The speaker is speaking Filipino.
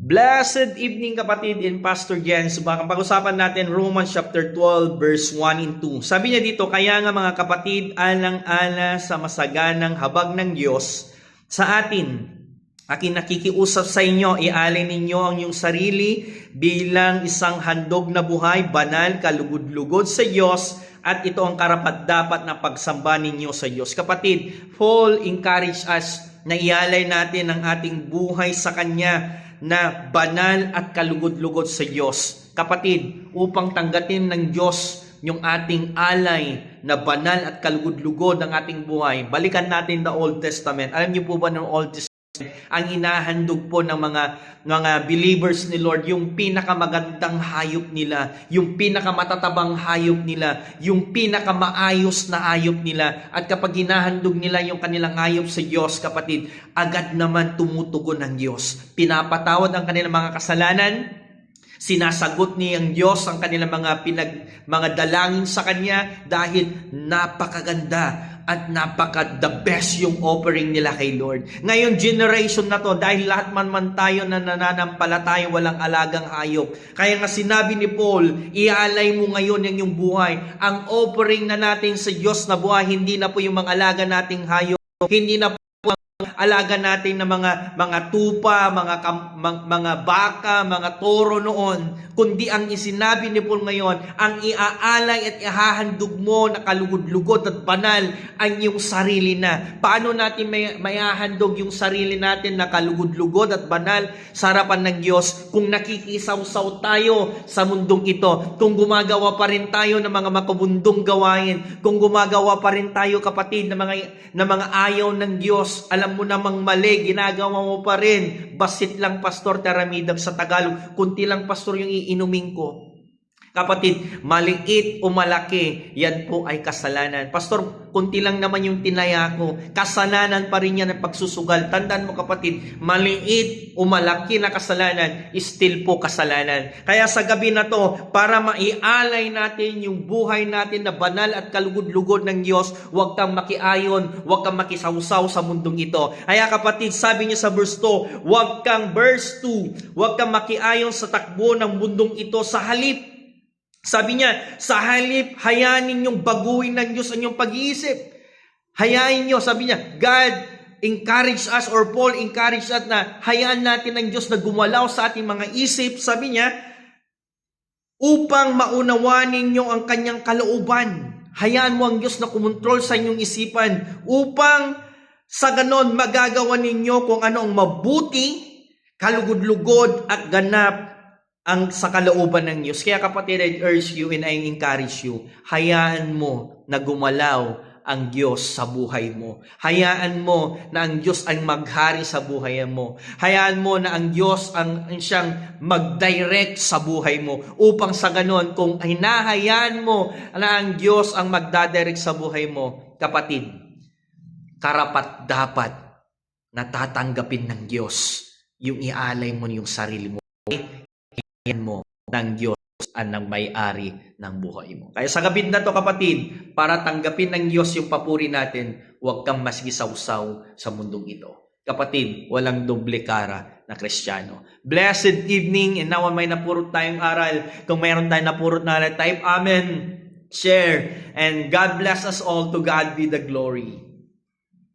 Blessed evening kapatid in Pastor Jens. Pag-usapan natin Romans chapter 12 verse 1 and 2. Sabi niya dito, kaya nga mga kapatid, alang-ala sa masaganang habag ng Diyos sa atin. Aking nakikiusap sa inyo, ialay ninyo ang iyong sarili bilang isang handog na buhay, banal, kalugod-lugod sa Diyos, at ito ang karapat-dapat na pagsamba ninyo sa Diyos. Kapatid, Paul encourage us na ialay natin ang ating buhay sa Kanya na banal at kalugod-lugod sa Diyos. Kapatid, upang tanggapin ng Diyos yung ating alay na banal at kalugod-lugod ng ating buhay, balikan natin the Old Testament. Alam niyo po ba ng Old Testament, ang hinahandog po ng mga believers ni Lord, yung pinakamagandang hayop nila, yung pinakamatatabang hayop nila, yung pinakamaayos na hayop nila. At kapag hinahandog nila yung kanilang hayop sa Diyos, kapatid, agad naman tumutugon ng Diyos. Pinapatawad ang kanilang mga kasalanan, sinasagot niyang Diyos ang kanilang mga dalangin sa Kanya dahil napakaganda at napaka-the best yung offering nila kay Lord. Ngayon, generation na to, dahil lahat man tayo na nananampalataya, walang alagang hayop. Kaya nga sinabi ni Paul, ialay mo ngayon yung buhay. Ang offering na natin sa Diyos na buhay, hindi na po yung mga alaga nating hayop, hindi na po alaga natin na mga tupa, mga baka, mga toro noon, kundi ang isinabi ni Paul ngayon, ang iaalay at ihahandog mo na kalugod-lugod at banal ang iyong sarili na. Paano natin may hahandog yung sarili natin na kalugod-lugod at banal sa harapan ng Diyos kung nakikisaw-saw tayo sa mundong ito, kung gumagawa pa rin tayo ng mga makabundong gawain, kung gumagawa pa rin tayo, kapatid, na mga ayaw ng Diyos. Alam mo namang mali, ginagawa mo pa rin. Basit lang, Pastor Taramidam, sa Tagalog. Kunti lang, Pastor, yung iinumin ko. Kapatid, maliit o malaki, yan po ay kasalanan. Pastor, kunti lang naman yung tinaya ko. Kasalanan pa rin yan ang pagsusugal. Tandaan mo, kapatid, maliit o malaki na kasalanan, still po kasalanan. Kaya sa gabi na to, para maialay natin yung buhay natin na banal at kalugod-lugod ng Diyos, huwag kang makiayon, huwag kang makisawsaw sa mundong ito. Kaya kapatid, sabi niya sa verse 2, huwag kang makiayon sa takbo ng mundong ito. Sa halip, sabi niya, sa halip, hayanin yung baguhin ng Diyos ang inyong pag-iisip. Hayain nyo, sabi niya, God encourage us, or Paul encourage us na hayaan natin ng Diyos na gumalaw sa ating mga isip. Sabi niya, upang maunawanin nyo ang kanyang kalooban. Hayaan mo ang Diyos na kumontrol sa inyong isipan upang sa ganon magagawa ninyo kung ano ang mabuti, kalugod-lugod at ganap ang sa kalooban ng Diyos. Kaya kapatid, I urge you and I encourage you, hayaan mo na gumalaw ang Diyos sa buhay mo. Hayaan mo na ang Diyos ang maghari sa buhay mo. Hayaan mo na ang Diyos ang siyang mag-direct sa buhay mo. Upang sa ganon, kung hinahayaan mo na ang Diyos ang magdadirect sa buhay mo, kapatid, karapat-dapat na tatanggapin ng Diyos yung ialay mo yung sarili mo. Mo ng Diyos ang may-ari ng buhay mo. Kaya sa gabi na to, kapatid, para tanggapin ng Diyos yung papuri natin, huwag kang masigisawsaw sa mundong ito. Kapatid, walang doble kara na Kristiyano. Blessed evening, and now may napurot tayong aral. Kung mayroon tayong napurot na aral, type Amen, share, and God bless us all. To God be the glory.